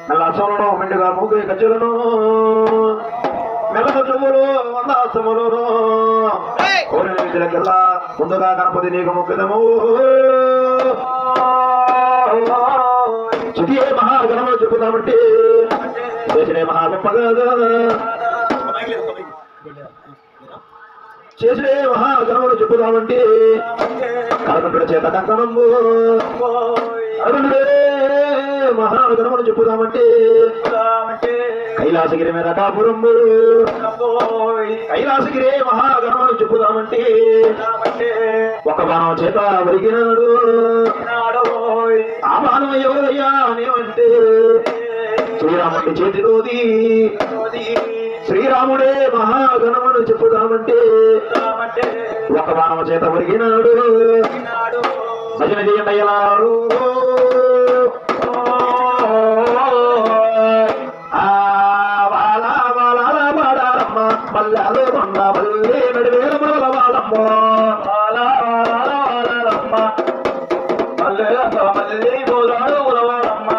నల్ల సోలను మెండుగా మూగే గజ్జలను మెల్ల చెవులు వందాసములు కోరిన విధులకెల్లా ముందుగా గణపతి నీకు ముఖ్యము చుటియే మహాగణములు చెప్పుదామంటే చేసిన మహాగొప్పగా చేసే మహాగణములు చెప్పుదామంటే కలకంటుడ చేత కంకణము మహాగణములు చెప్పుదామంటే కైలాసగిరి మీద కాపురము కైలాసగిరి మహాగణములు చెప్పుదామంటే ఒక బాణం చేత ఒరిగినాడు ఆ బాణం ఎవరయ్యా అనేవంటే శ్రీరాముడి చేతిలోది శ్రీరాముడే మహాగణములు చెప్పుదామంటే ఒక బాణం చేత ఒరిగినాడు భజన చేయండి మల్లాలు కొండ మల్లే నడివేల మల్ల వాళ్ళమ్మ మల్లే పోరాడు ఉలవాడమ్మ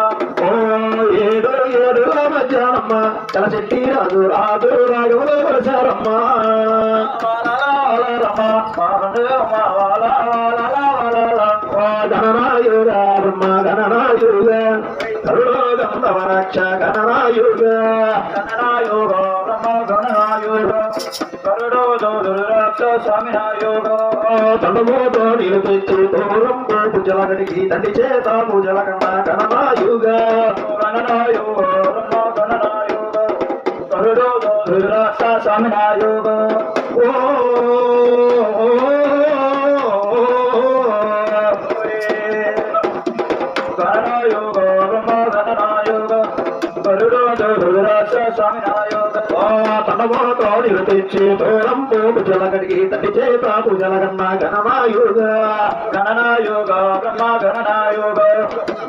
ఏడు ఏడుల మధ్యాహ్నమ్మ తల చెట్టి రాజు రాజు రాఘవులు వలసారమ్మ గణనాయుగా బ్రహ్మ గణనాయుగా కరుణోగంధవరక్ష గణనాయుగా గణనాయుగా బ్రహ్మ గణనాయుగా కరుణోగంధవరక్ష స్వామినాయుగా తండమోతో నీళ్ళు తెచ్చి దూరం పూజలగడికి తండ్రి చేత పూజల కన్నా గణనాయుగా గణనాయుగా బ్రహ్మ గణనాయుగా కరుణోగంధవరక్ష స్వామినాయుగా తనమోతో నీరు తెచ్చి దూరం పూజలగడికి తండ్రి చేత పూజల కన్నా గణనాయుగ గణనాయుగ బ్రహ్మ గణనాయుగ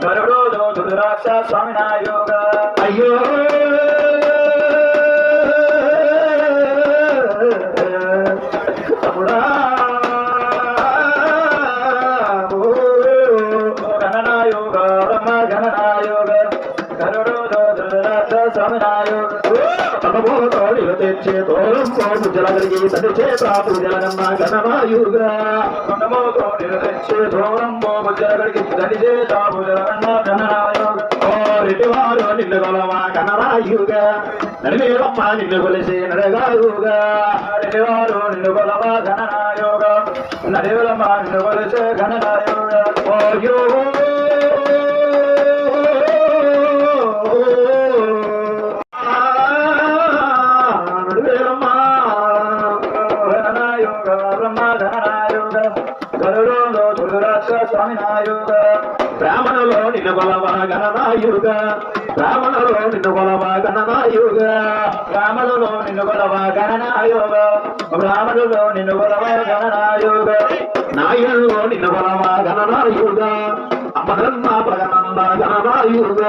గరుడో దురాక్ష స్వామినాయుగ అయ్యో తమ్ముడా గణనాయుగ బ్రహ్మ గణనాయుగ గరుడో దురాక్ష స్వామినాయుగ తనమోతో నీరు తెచ్చి దూరం పూజలగడికి తండ్రి చేత పూజల కన్నా గణనాయుగ తనమోతో నీరు తెచ్చి దూరం పూజలగడికి తండ్రి చేత పూజల కన్నా గణనాయుగ ఓ రెడ్డివారు నిన్ను కొలవా గణనాయుగ నడివేలమ్మ నిన్ను కొలిసి నడగాయుగ రెడ్డివారు నిన్ను కొలవా గణనాయుగ నడివేలమ్మ నిన్ను కొలిసి గణనాయుగ ఓ యోగో బ్రాహ్మణులో నిన్ను కొలవా గణనాయుగ బ్రాహ్మణులో నిన్ను కొలవా గణనాయుగ బ్రాహ్మణులో నిన్ను కొలవా గణనాయుగ బ్రాహ్మణులో నిన్ను కొలవా గణనాయుగ నాయుడులో నిన్ను కొలవా గణనాయుగ అమరన్న ప్రగనంద గణనాయుగ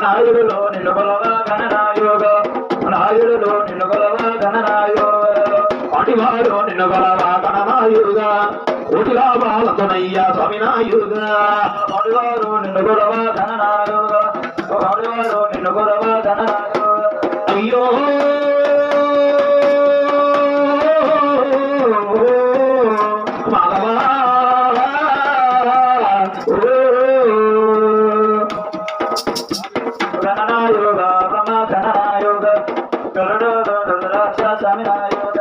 నాయుడులో నిన్ను కొలవా గణనాయుగ నాయుడులో నిన్ను కొలవా గణనాయుగ పాటివాడు నిన్ను కొలవా గణనాయుగ ఓటిలా బాలతోనయ్యా స్వామినాయుగ పాటివాడు నిన్ను కొలవా గణనాయుగ పాటివాడు నిన్ను కొలవా గణనాయుగ అయ్యో గణనాయుగ బ్రహ్మ గణనాయుగ స్వామినాయుగ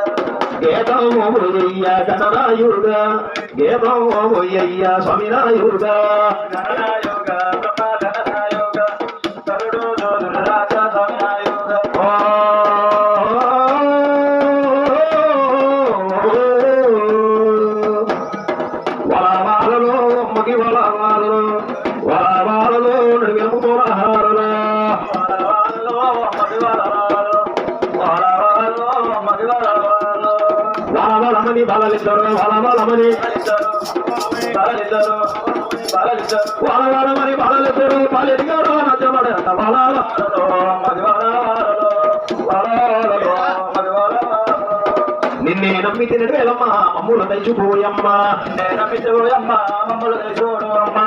గేదయ్య గణనాయుగ గేదయ్య స్వామినాయుగ గణనాయుగ బ్రహ్మ గణనాయుగ స్వామినాయుగ వలవాలలో మగి వలవాలలో వలవాలలో నడివెలుపు తోరహారలో వలవలమని బలలిద్దరు వలవలమని వలవలమని బలలిద్దరు బలెదిగారు నచ్చబడంత నిన్నే నమ్మి తినడేలమ్మా మమ్ములు తెచ్చిపోయమ్మా నిన్నే నమ్మి తినడమ్మా మమ్ములు తెచ్చిపోయమ్మా